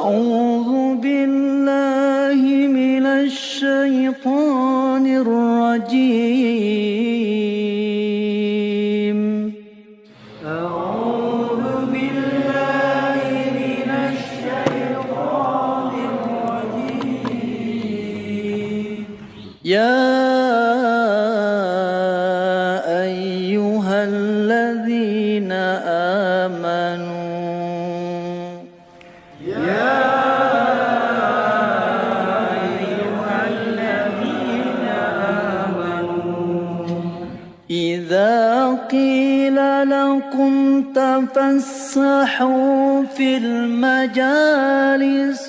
أعوذ بالله من الشيطان الرجيم. أعوذ بالله من الشيطان الرجيم. يا أيها الذين آمنوا إذا قيل لكم تفسحوا في المجالس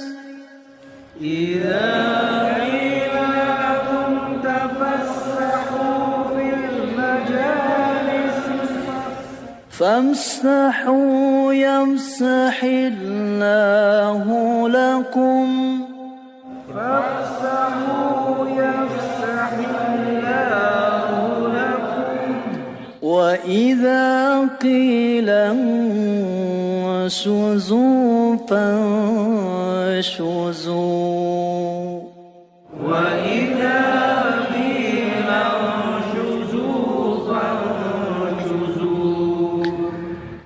فامسحوا يمسح الله لكم وإذا قيل انشزوا فانشزوا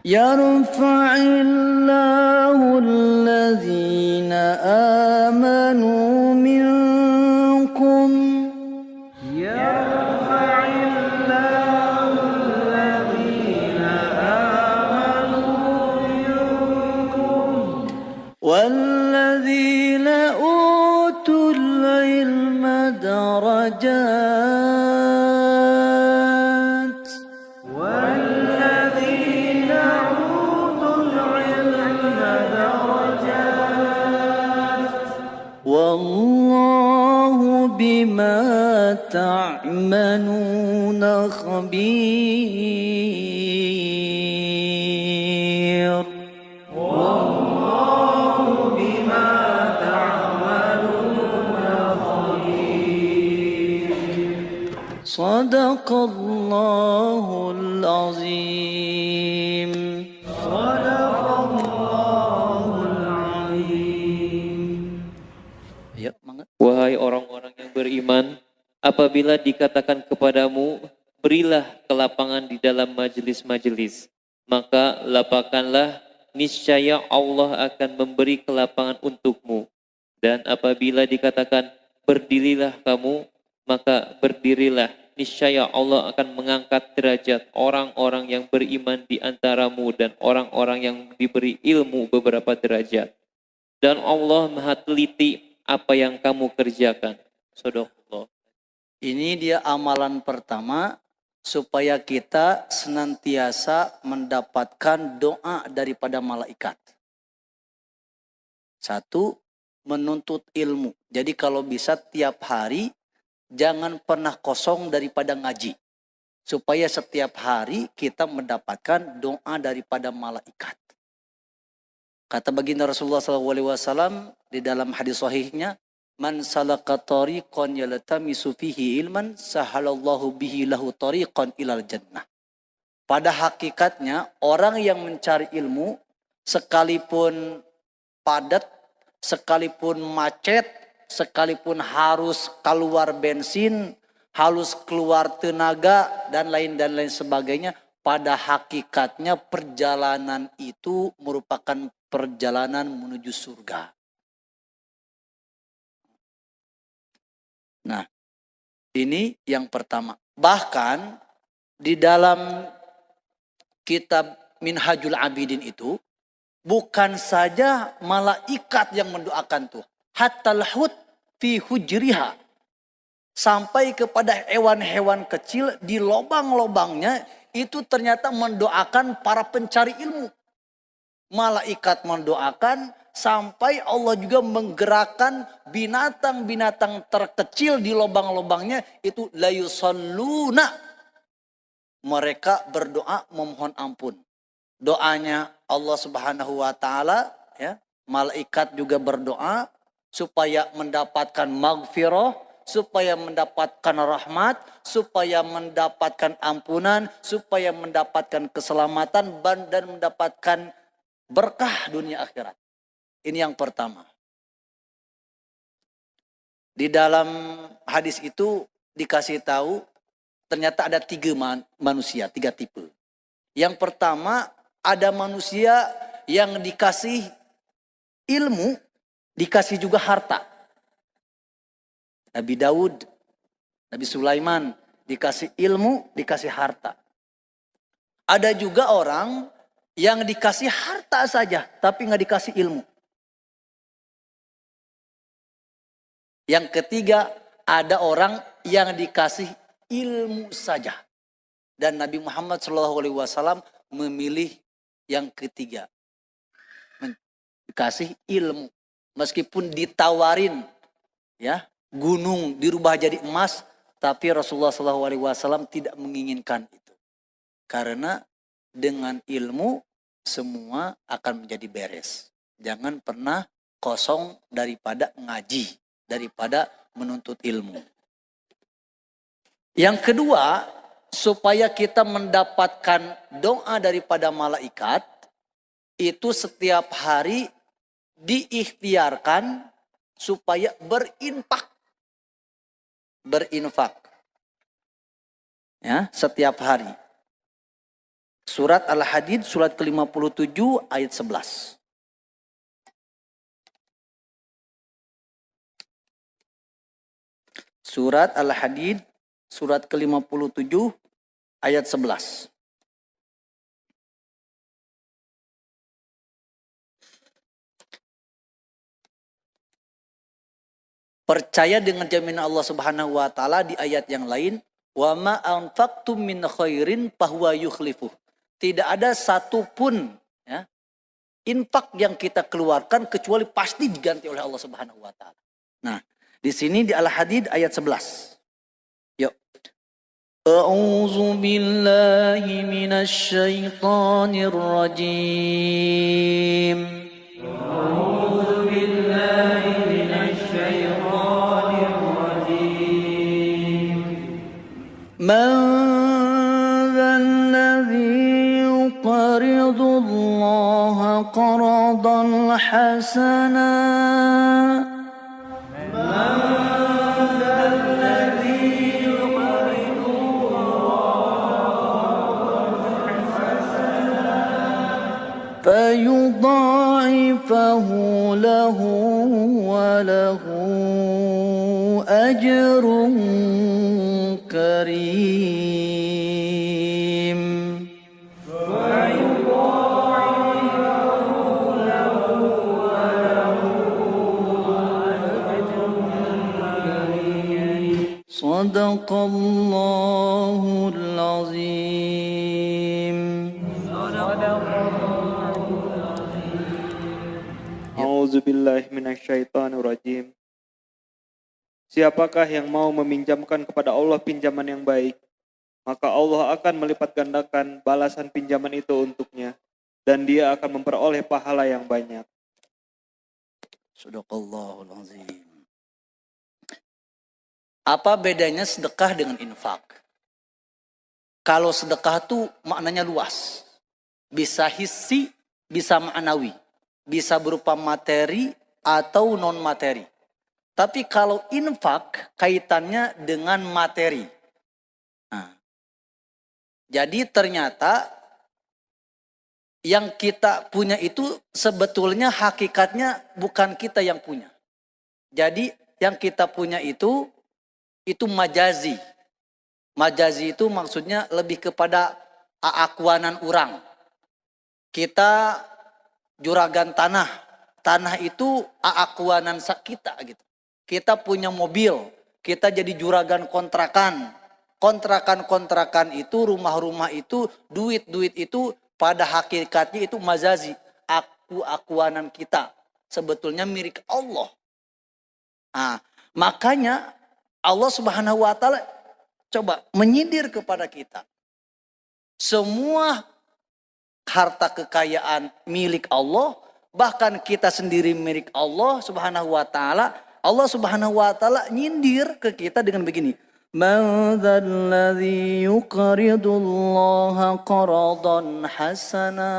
يرفع الله الذين آمنوا منكم والذين أوتوا العلم درجات والله بما تعملون خبير. صدق الله العظيم. Wahai orang-orang yang beriman, apabila dikatakan kepadamu, berilah kelapangan di dalam majelis-majelis, maka lapangkanlah, niscaya Allah akan memberi kelapangan untukmu. Dan apabila dikatakan, berdirilah kamu, maka berdirilah, niscaya Allah akan mengangkat derajat orang-orang yang beriman di antaramu dan orang-orang yang diberi ilmu beberapa derajat. Dan Allah Maha teliti apa yang kamu kerjakan. Shadaqallah. Ini dia amalan pertama supaya kita senantiasa mendapatkan doa daripada malaikat. Satu, menuntut ilmu. Jadi kalau bisa tiap hari jangan pernah kosong daripada ngaji. Supaya setiap hari kita mendapatkan doa daripada malaikat. Kata baginda Rasulullah SAW di dalam hadis sahihnya, man salaka tariqan yaltamisu fihi ilman sahalallahu bihi lahu tariqan ilal jannah. Pada hakikatnya orang yang mencari ilmu sekalipun padat, sekalipun macet, sekalipun harus keluar bensin, harus keluar tenaga dan lain sebagainya, pada hakikatnya perjalanan itu merupakan perjalanan menuju surga. Nah, ini yang pertama. Bahkan di dalam kitab Minhajul Abidin itu bukan saja malaikat yang mendoakan tuh, hatta lahut fi hujriha, sampai kepada hewan-hewan kecil di lubang-lubangnya itu ternyata mendoakan para pencari ilmu. Malaikat mendoakan sampai Allah juga menggerakkan binatang-binatang terkecil di lubang-lubangnya itu la yusalluna. Mereka berdoa memohon ampun. Doanya Allah Subhanahu wa taala ya, malaikat juga berdoa supaya mendapatkan maghfirah, supaya mendapatkan rahmat, supaya mendapatkan ampunan, supaya mendapatkan keselamatan dan mendapatkan berkah dunia akhirat. Ini yang pertama. Di dalam hadis itu dikasih tahu ternyata ada 3 manusia, 3 tipe. Yang pertama ada manusia yang dikasih ilmu, dikasih juga harta. Nabi Daud, Nabi Sulaiman dikasih ilmu, dikasih harta. Ada juga orang yang dikasih harta saja tapi nggak dikasih ilmu. Yang ketiga, ada orang yang dikasih ilmu saja. Dan Nabi Muhammad SAW memilih yang ketiga. Dikasih ilmu. Meskipun ditawarin ya gunung dirubah jadi emas, tapi Rasulullah SAW tidak menginginkan itu. Karena dengan ilmu semua akan menjadi beres. Jangan pernah kosong daripada ngaji, daripada menuntut ilmu. Yang kedua, supaya kita mendapatkan doa daripada malaikat, itu setiap hari diikhtiarkan supaya berinfak. Ya, setiap hari. Surat Al-Hadid surat ke-57 ayat 11. Surat Al-Hadid surat ke-57 ayat 11. Percaya dengan jaminan Allah Subhanahu wa taala di ayat yang lain, wa ma anfaqtum min khairin fahuwa yukhlifuh. Tidak ada satupun ya, infak yang kita keluarkan kecuali pasti diganti oleh Allah Subhanahu wa taala. Nah, di sini di Al-Hadid ayat 11. Yuk. A'udzu billahi minasy syaithanir rajim. A'udzu billahi minasy syaithanir rajim. Man dzalladzi yuqridu Allah qardan hasana. فيضاعفه له وله أجر كريم. صدق الله العظيم. A'udzubillahi minasyaitonirrajim. Siapakah yang mau meminjamkan kepada Allah pinjaman yang baik, maka Allah akan melipat gandakan balasan pinjaman itu untuknya, dan dia akan memperoleh pahala yang banyak. Sadaqallahul azim. Apa bedanya sedekah dengan infak? Kalau sedekah itu maknanya luas. Bisa hissi, bisa ma'nawi. Bisa berupa materi atau non materi. Tapi kalau infak kaitannya dengan materi. Nah, jadi ternyata yang kita punya itu sebetulnya hakikatnya bukan kita yang punya. Jadi yang kita punya itu majazi. Majazi itu maksudnya lebih kepada akuanan orang. Kita juragan tanah. Tanah itu akuanan kita gitu. Kita punya mobil, kita jadi juragan kontrakan. Kontrakan-kontrakan itu, rumah-rumah itu, duit-duit itu pada hakikatnya itu majazi. Akuanan kita. Sebetulnya milik Allah. Nah, makanya Allah Subhanahu wa taala coba menyindir kepada kita. Semua harta kekayaan milik Allah, bahkan kita sendiri milik Allah Subhanahu wa taala. Allah Subhanahu wa taala nyindir ke kita dengan begini. Man dzalladzi yuqridullaha qardan hasana.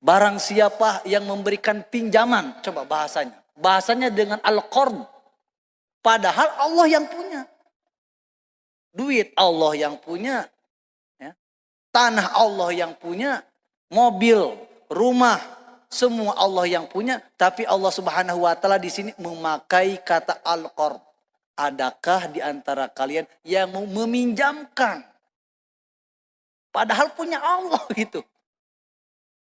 Barang siapa yang memberikan pinjaman, coba bahasanya. Bahasanya dengan al-qard. Padahal Allah yang punya. Duit Allah yang punya. Ya. Tanah Allah yang punya. Mobil, rumah, semua Allah yang punya. Tapi Allah Subhanahu wa Ta'ala di sini memakai kata al-qard. Adakah di antara kalian yang mau meminjamkan? Padahal punya Allah gitu.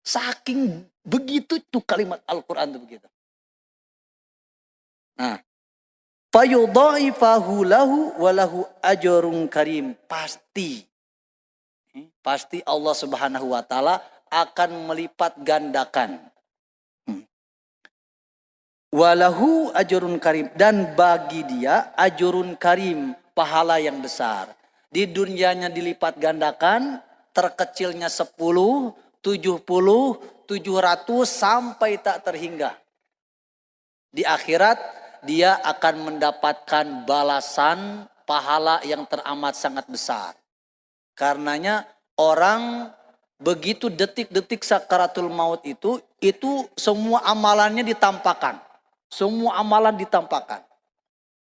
Saking begitu tuh kalimat Al-Quran itu begitu. Nah, fayudha'ifahu lahu walahu ajrun karim. Pasti Allah Subhanahu wa Ta'ala akan melipat gandakan. Walahu ajrun karim, dan bagi dia ajrun karim, pahala yang besar. Di dunianya dilipat gandakan, terkecilnya 10, 70, 700 sampai tak terhingga. Di akhirat dia akan mendapatkan balasan pahala yang teramat sangat besar. Karenanya orang begitu detik-detik sakaratul maut itu semua amalannya ditampakkan. Semua amalan ditampakkan.